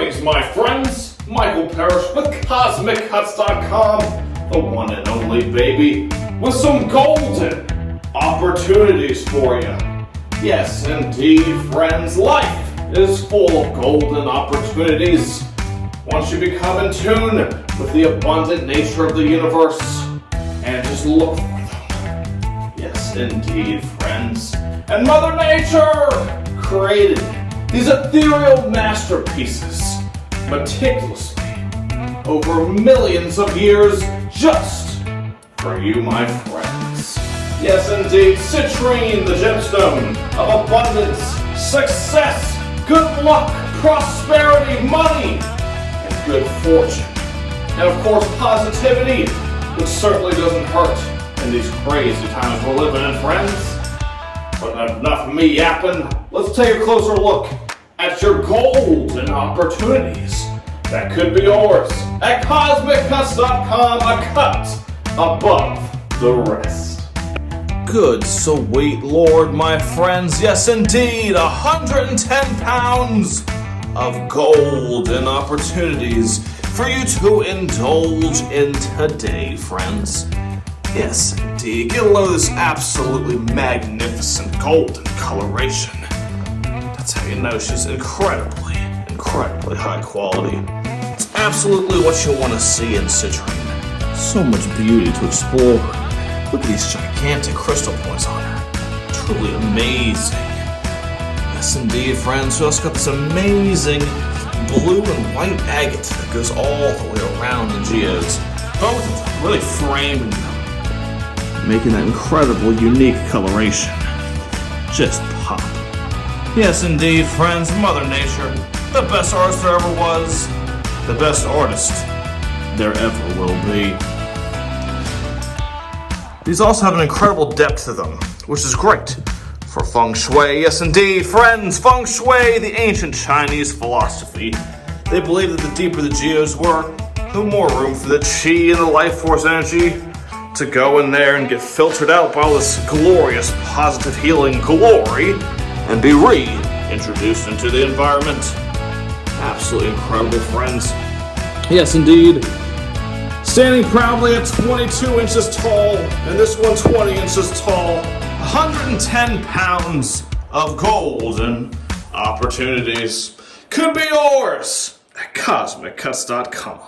Greetings, my friends. Michael Parrish with CosmicCuts.com, the one and only baby, with some golden opportunities for you. Yes, indeed, friends, life is full of golden opportunities. Once you become in tune with the abundant nature of the universe and just look for them. Yes, indeed, friends. And Mother Nature created these ethereal masterpieces meticulously over millions of years just for you, my friends. Yes, indeed, Citrine, the gemstone of abundance, success, good luck, prosperity, money, and good fortune. And of course, positivity, which certainly doesn't hurt in these crazy times we're living in, friends. But enough of me yapping, let's take a closer look at your golden opportunities that could be yours at CosmicCuts.com, a cut above the rest. Good sweet Lord, my friends, yes indeed, 110 pounds of golden opportunities for you to indulge in today, friends. Yes, indeed. Get a load of this absolutely magnificent golden coloration. That's how you know she's incredibly high quality. It's absolutely what you want to see in Citrine. So much beauty to explore. Look at these gigantic crystal points on her. Truly amazing. Yes, indeed, friends. We also got this amazing blue and white agate that goes all the way around the geodes. Both of them really framing them, making that incredible, unique coloration just pop. Yes, indeed, friends, Mother Nature, the best artist there ever was, the best artist there ever will be. These also have an incredible depth to them, which is great for Feng Shui. Yes, indeed, friends, Feng Shui, the ancient Chinese philosophy. They believed that the deeper the geodes were, the more room for the chi and the life force energy to go in there and get filtered out by all this glorious positive healing glory and be reintroduced into the environment. Absolutely incredible, friends. Yes, indeed. Standing proudly at 22 inches tall, and this one 20 inches tall, 110 pounds of golden opportunities could be yours at CosmicCuts.com.